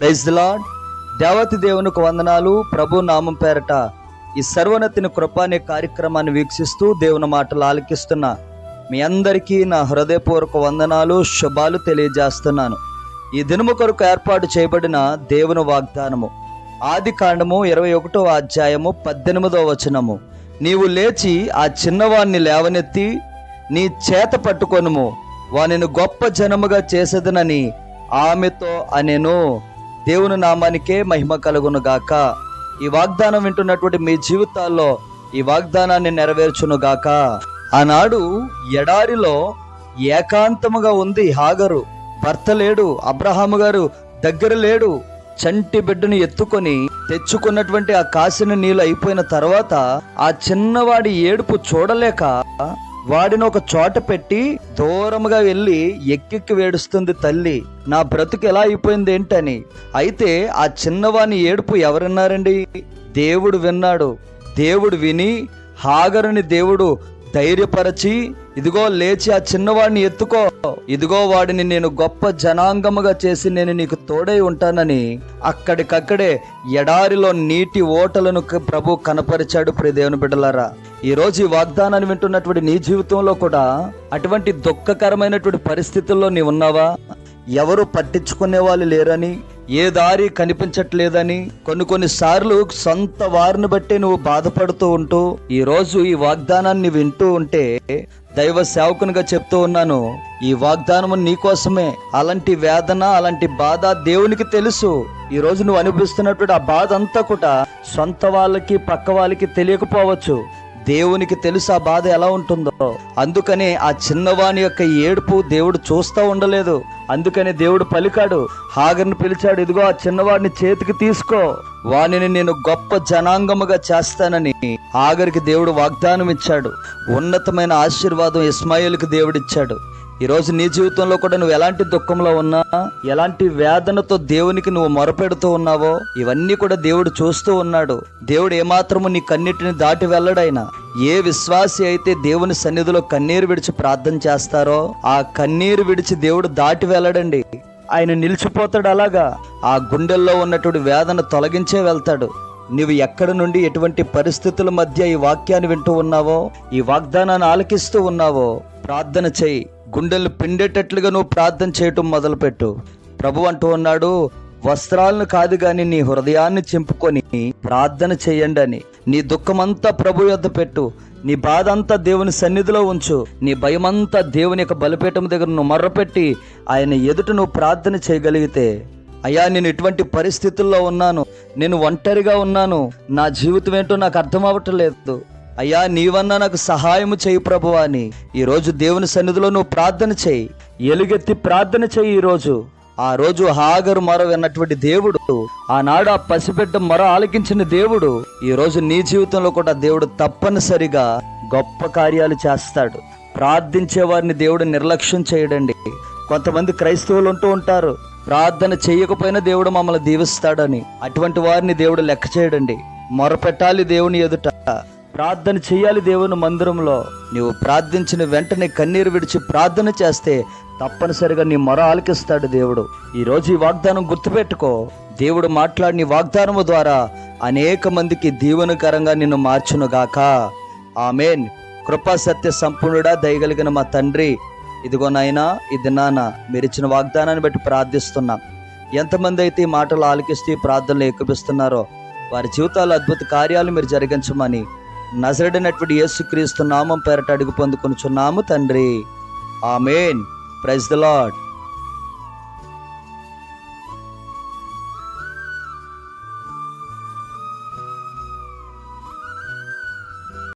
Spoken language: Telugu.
Praise the lord. దేవతి దేవునికి వందనాలు. ప్రభు నామం పేరట ఈ సర్వోన్నతిని కృప అనే కార్యక్రమాన్ని వీక్షిస్తూ దేవుని మాటలు ఆలకిస్తున్న మీ అందరికీ నా హృదయపూర్వక వందనాలు, శుభాలు తెలియజేస్తున్నాను. ఈ దినము కొరకు ఏర్పాటు చేయబడిన దేవుని వాగ్దానము ఆది కాండము 21వ అధ్యాయము 18వ వచనము. నీవు లేచి ఆ చిన్నవాణ్ణి లేవనెత్తి నీ చేత పట్టుకొనుము, వానిని గొప్ప జనముగా చేసేదనని ఆమెతో అనెను. దేవుని నామానికే మహిమ కలుగును గాక. ఈ వాగ్దానం వింటున్నటువంటి మీ జీవితాల్లో ఈ వాగ్దానాన్ని నెరవేర్చును గాక. ఆనాడు ఎడారిలో ఏకాంతముగా ఉంది హాగరు. భర్త లేడు, అబ్రహాము గారు దగ్గర లేడు. చంటి బిడ్డను ఎత్తుకొని తెచ్చుకున్నటువంటి ఆ కాసిన నీళ్ళు అయిపోయిన తర్వాత ఆ చిన్నవాడి ఏడుపు చూడలేక వాడిని ఒక చోట పెట్టి దూరముగా వెళ్ళి ఎక్కెక్కి వేడుస్తుంది తల్లి. నా బ్రతుకు ఎలా అయిపోయింది ఏంటని. అయితే ఆ చిన్నవాని ఏడుపు ఎవరున్నారండి? దేవుడు విన్నాడు. దేవుడు విని హాగరుని దేవుడు ధైర్యపరచి, ఇదిగో లేచి ఆ చిన్నవాడిని ఎత్తుకో, ఇదిగో వాడిని నేను గొప్ప జనాంగముగా చేసి నేను నీకు తోడై ఉంటానని అక్కడికక్కడే ఎడారిలో నీటి ఓటలను ప్రభు కనపరిచాడు. ప్రియ దేవుని బిడ్డలారా, ఈరోజు ఈ వాగ్దానాన్ని వింటున్నటువంటి నీ జీవితంలో కూడా అటువంటి దుఃఖకరమైనటువంటి పరిస్థితుల్లో నీవు ఉన్నావా? ఎవరు పట్టించుకునే వాళ్ళు లేరని, ఏ దారి కనిపించట్లేదని, కొన్ని సార్లు సొంత వారిని బట్టి నువ్వు బాధపడుతూ ఉంటూ ఈరోజు ఈ వాగ్దానాన్ని వింటూ ఉంటే దైవ సేవకునిగా చెప్తూ ఉన్నాను, ఈ వాగ్దానము నీకోసమే. అలాంటి వేదన, అలాంటి బాధ దేవునికి తెలుసు. ఈ రోజు నువ్వు అనుభవిస్తున్నటువంటి ఆ బాధ అంతా కూడా సొంత వాళ్ళకి పక్క వాళ్ళకి తెలియకపోవచ్చు. దేవునికి తెలుసు ఆ బాధ ఎలా ఉంటుందో. అందుకనే ఆ చిన్నవాని యొక్క ఏడుపు దేవుడు చూస్తూ ఉండలేదు. అందుకని దేవుడు పలికాడు, హాగర్ని పిలిచాడు, ఇదిగో ఆ చిన్నవాడిని చేతికి తీసుకో, వానిని నేను గొప్ప జనాంగముగా చేస్తానని హాగర్కి దేవుడు వాగ్దానం ఇచ్చాడు. ఉన్నతమైన ఆశీర్వాదం ఇస్మాయిల్కి దేవుడిచ్చాడు. ఈరోజు నీ జీవితంలో కూడా నువ్వు ఎలాంటి దుఃఖంలో ఉన్నా, ఎలాంటి వేదనతో దేవునికి నువ్వు మొరపెడుతూ ఉన్నావో ఇవన్నీ కూడా దేవుడు చూస్తూ ఉన్నాడు. దేవుడు ఏమాత్రము నీ కన్నీటిని దాటి వెళ్ళడాయన. ఏ విశ్వాసి అయితే దేవుని సన్నిధిలో కన్నీరు విడిచి ప్రార్థన చేస్తారో ఆ కన్నీరు విడిచి దేవుడు దాటి వెళ్ళడండి. ఆయన నిలిచిపోతాడు. అలాగా ఆ గుండెల్లో ఉన్నటువంటి వేదన తొలగించే వెళ్తాడు. నువ్వు ఎక్కడి నుండి ఎటువంటి పరిస్థితుల మధ్య ఈ వాక్యాన్ని వింటూ ఉన్నావో, ఈ వాగ్దానాన్ని ఆలకిస్తూ ఉన్నావో ప్రార్థన చేయి. గుండెలు పిండేటట్లుగా నువ్వు ప్రార్థన చేయటం మొదలుపెట్టు. ప్రభు అంటూ ఉన్నాడు, వస్త్రాలను కాదు గాని నీ హృదయాన్ని చింపుకొని ప్రార్థన చేయండి అని. నీ దుఃఖమంతా ప్రభు యొద్ద పెట్టు, నీ బాధ అంతా దేవుని సన్నిధిలో ఉంచు, నీ భయమంతా దేవుని యొక్క బలిపీఠం దగ్గర నువ్వు మర్రపెట్టి ఆయన ఎదుట నువ్వు ప్రార్థన చేయగలిగితే, అయ్యా నేను ఇటువంటి పరిస్థితుల్లో ఉన్నాను, నేను ఒంటరిగా ఉన్నాను, నా జీవితం ఏంటో నాకు అర్థం అవ్వట్లేదు, అయ్యా నీవన్నా నాకు సహాయము చేయి ప్రభువా అని ఈరోజు దేవుని సన్నిధిలో నువ్వు ప్రార్థన చేయి. ఎలుగెత్తి ప్రార్థన చేయి. ఈరోజు ఆ రోజు హాగరు మొర విన్నటువంటి దేవుడు, ఆనాడు ఆ పసిబిడ్డ మొర ఆలకించిన దేవుడు, ఈరోజు నీ జీవితంలో కూడా దేవుడు తప్పనిసరిగా గొప్ప కార్యాలు చేస్తాడు. ప్రార్థించే వారిని దేవుడు నిర్లక్ష్యం చేయడండి. కొంతమంది క్రైస్తవులు ఉంటూ ఉంటారు, ప్రార్థన చేయకపోయినా దేవుడు మమ్మల్ని దీవిస్తాడని. అటువంటి వారిని దేవుడు లెక్క చేయడండి. మొరపెట్టాలి దేవుని ఎదుట, ప్రార్థన చేయాలి దేవుని మందిరంలో. నీవు ప్రార్థించిన వెంటనే కన్నీరు విడిచి ప్రార్థన చేస్తే తప్పనిసరిగా నీ మొర ఆలకిస్తాడు దేవుడు. ఈరోజు ఈ వాగ్దానం గుర్తుపెట్టుకో. దేవుడు మాట్లాడిన వాగ్దానము ద్వారా అనేక మందికి దీవెనకరంగా నిన్ను మార్చునుగాక. ఆమేన్. కృపా సత్య సంపూర్ణుడా, దయగలిగిన మా తండ్రి, ఇదిగో నాయనా ఇది నాన్న మీరు ఇచ్చిన వాగ్దానాన్ని బట్టి ప్రార్థిస్తున్నాం. ఎంతమంది అయితే ఈ మాటలు ఆలకిస్తూ ఈ ప్రార్థనలు ఏకీపిస్తున్నారో వారి జీవితాల్లో అద్భుత కార్యాలు మీరు జరిగించమని నజరేయుడైనటువంటి యేసుక్రీస్తు నామం పేరట అడుగు పొందుకొనుచున్నాము తండ్రి. ఆమేన్. Praise the lord.